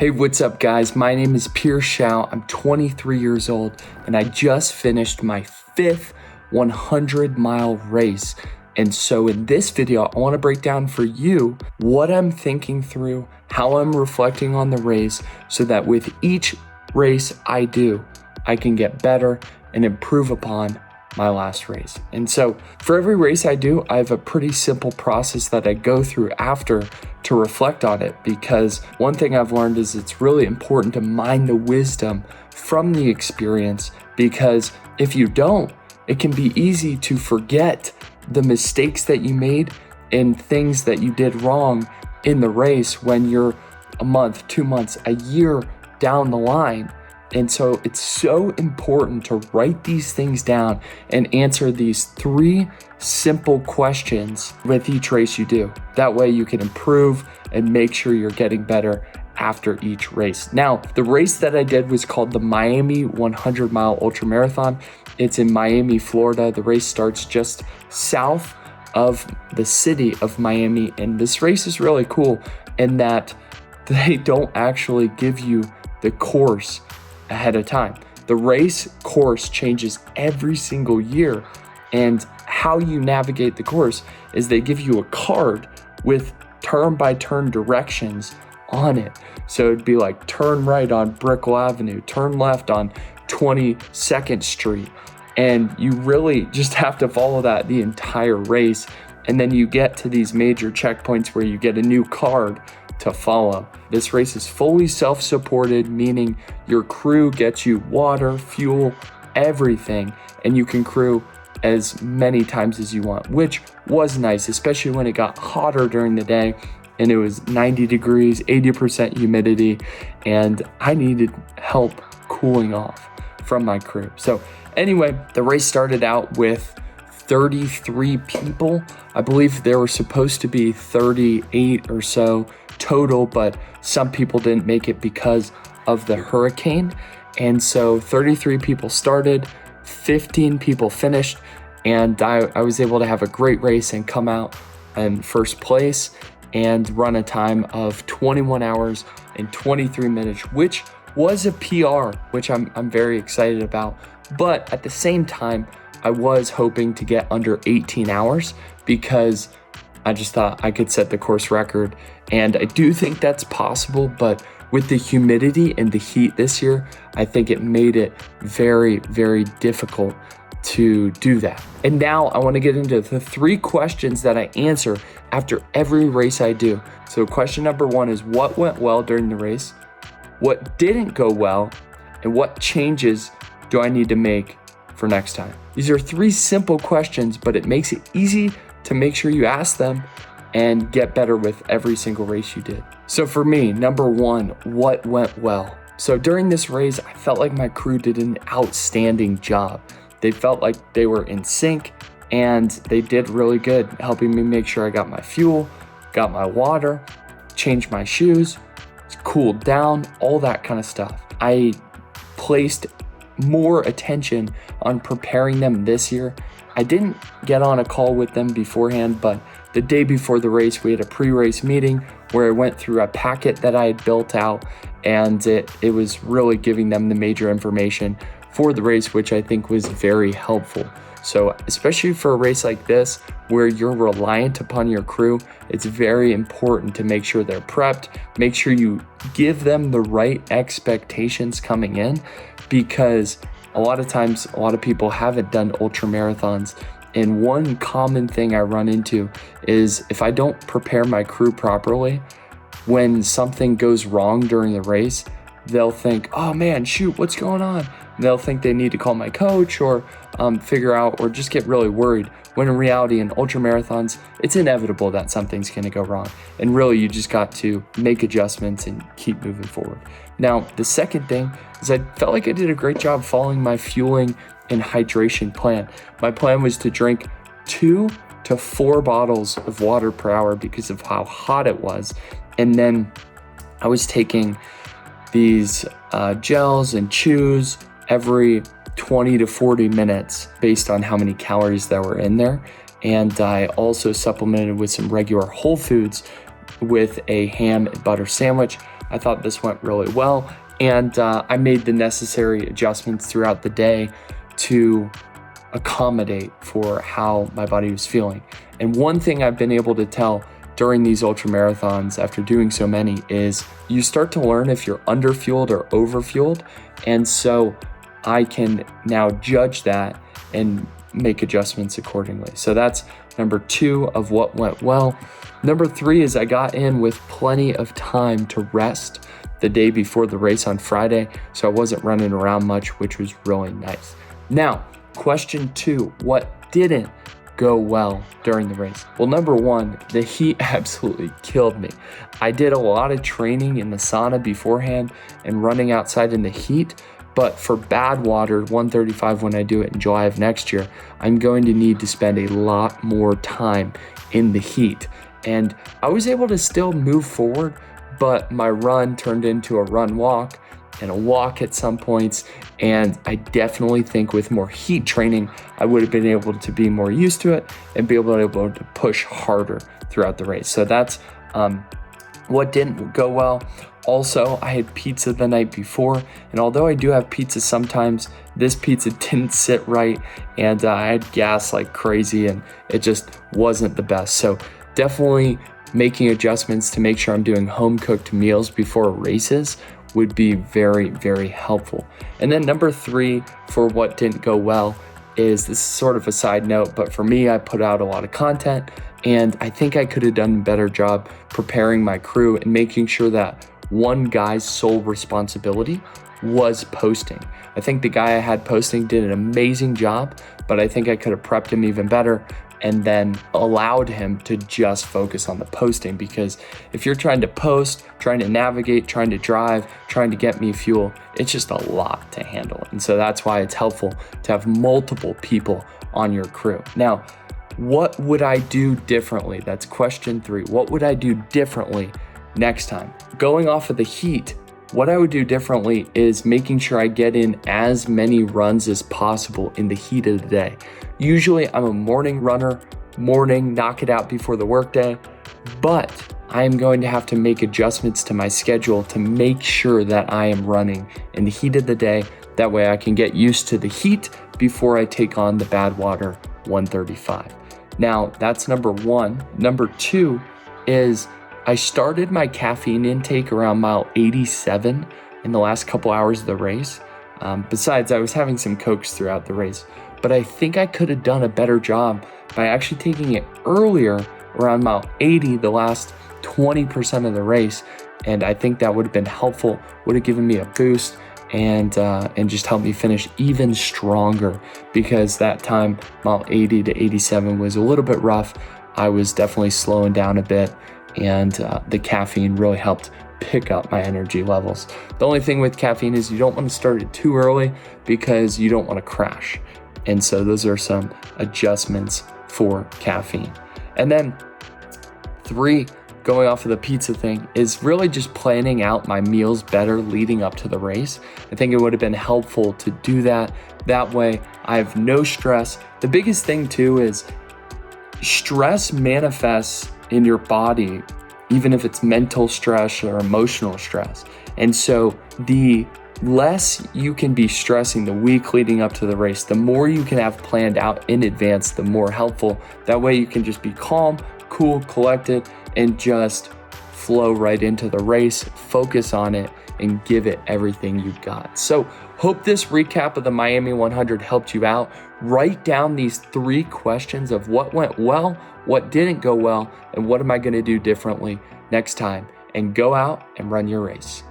Hey, what's up guys? My name is Showe. I'm 23 years old and I just finished my 5th 100-mile race. And so in this video, I want to break down for you what I'm thinking through, how I'm reflecting on the race, so that with each race I do, I can get better and improve upon my last race. And so for every race I do, I have a pretty simple process that I go through after to reflect on it, because one thing I've learned is it's really important to mine the wisdom from the experience, because if you don't, it can be easy to forget the mistakes that you made and things that you did wrong in the race when you're a month, 2 months, a year down the line. And so it's so important to write these things down and answer these 3 simple questions with each race you do. That way you can improve and make sure you're getting better after each race. Now, the race that I did was called the Miami 100-mile Ultramarathon. It's in Miami, Florida. The race starts just south of the city of Miami. And this race is really cool in that they don't actually give you the course ahead of time. The race course changes every single year, and how you navigate the course is they give you a card with turn-by-turn directions on it. So it'd be like turn right on Brickell Avenue, turn left on 22nd Street, and you really just have to follow that the entire race. And then you get to these major checkpoints where you get a new card to follow. This race is fully self-supported, meaning your crew gets you water, fuel, everything, and you can crew as many times as you want, which was nice, especially when it got hotter during the day and it was 90 degrees, 80% humidity, and I needed help cooling off from my crew. So anyway, the race started out with 33 people. I believe there were supposed to be 38 or so total, but some people didn't make it because of the hurricane. And so 33 people started, 15 people finished, and I was able to have a great race and come out in first place and run a time of 21 hours and 23 minutes, which was a PR, which I'm very excited about. But at the same time, I was hoping to get under 18 hours because I just thought I could set the course record. And I do think that's possible, but with the humidity and the heat this year, I think it made it very, very difficult to do that. And now I want to get into the 3 questions that I answer after every race I do. So question number 1 is, what went well during the race? What didn't go well? And what changes do I need to make for next time? These are 3 simple questions, but it makes it easy to make sure you ask them and get better with every single race you did. So for me, number 1, what went well? So during this race, I felt like my crew did an outstanding job. They felt like they were in sync and they did really good, helping me make sure I got my fuel, got my water, changed my shoes, cooled down, all that kind of stuff. I placed more attention on preparing them this year. I didn't get on a call with them beforehand, but the day before the race, we had a pre-race meeting where I went through a packet that I had built out, and it was really giving them the major information for the race, which I think was very helpful. So especially for a race like this, where you're reliant upon your crew, it's very important to make sure they're prepped, make sure you give them the right expectations coming in, because a lot of times, a lot of people haven't done ultra marathons. And one common thing I run into is if I don't prepare my crew properly, when something goes wrong during the race, they'll think, oh man, shoot, what's going on? And they'll think they need to call my coach or figure out, or just get really worried. When in reality, in ultra marathons, it's inevitable that something's gonna go wrong. And really, you just got to make adjustments and keep moving forward. Now, the second thing is I felt like I did a great job following my fueling and hydration plan. My plan was to drink 2 to 4 bottles of water per hour because of how hot it was. And then I was taking these gels and chews every 20 to 40 minutes based on how many calories that were in there. And I also supplemented with some regular whole foods with a ham and butter sandwich. I thought this went really well, and I made the necessary adjustments throughout the day to accommodate for how my body was feeling. And one thing I've been able to tell during these ultra marathons after doing so many is you start to learn if you're underfueled or overfueled. And so I can now judge that and make adjustments accordingly. So that's number 2 of what went well. Number 3 is I got in with plenty of time to rest the day before the race on Friday, so I wasn't running around much, which was really nice. Now, question 2, what didn't go well during the race? Well, number 1, the heat absolutely killed me. I did a lot of training in the sauna beforehand and running outside in the heat, but for bad water, 135 when I do it in July of next year, I'm going to need to spend a lot more time in the heat. And I was able to still move forward, but my run turned into a run walk and a walk at some points. And I definitely think with more heat training, I would have been able to be more used to it and be able to push harder throughout the race. So that's what didn't go well. Also, I had pizza the night before, and although I do have pizza sometimes, this pizza didn't sit right, and I had gas like crazy, and it just wasn't the best. So definitely making adjustments to make sure I'm doing home-cooked meals before races would be very, very helpful. And then number 3 for what didn't go well is, this is sort of a side note, but for me, I put out a lot of content, and I think I could have done a better job preparing my crew and making sure that one guy's sole responsibility was posting. I think the guy I had posting did an amazing job, but I think I could have prepped him even better and then allowed him to just focus on the posting, because if you're trying to post, trying to navigate, trying to drive, trying to get me fuel, it's just a lot to handle. And so that's why it's helpful to have multiple people on your crew. Now, what would I do differently? That's question 3. What would I do differently next time? Going off of the heat, what I would do differently is making sure I get in as many runs as possible in the heat of the day. Usually I'm a morning runner, knock it out before the workday, but I am going to have to make adjustments to my schedule to make sure that I am running in the heat of the day. That way I can get used to the heat before I take on the bad water 135. Now, that's number 1. Number 2 is I started my caffeine intake around mile 87 in the last couple hours of the race. Besides, I was having some Cokes throughout the race, but I think I could have done a better job by actually taking it earlier around mile 80, the last 20% of the race. And I think that would have been helpful, would have given me a boost and just helped me finish even stronger, because that time, mile 80 to 87 was a little bit rough. I was definitely slowing down a bit, and the caffeine really helped pick up my energy levels. The only thing with caffeine is you don't want to start it too early because you don't want to crash. And so those are some adjustments for caffeine. And then 3, going off of the pizza thing, is really just planning out my meals better leading up to the race. I think it would have been helpful to do that. That way I have no stress. The biggest thing too is stress manifests in your body, even if it's mental stress or emotional stress. And so the less you can be stressing the week leading up to the race, the more you can have planned out in advance, the more helpful. That way you can just be calm, cool, collected, and just flow right into the race, focus on it, and give it everything you've got. So hope this recap of the Miami 100 helped you out. Write down these 3 questions of what went well, what didn't go well, and what am I going to do differently next time, and go out and run your race.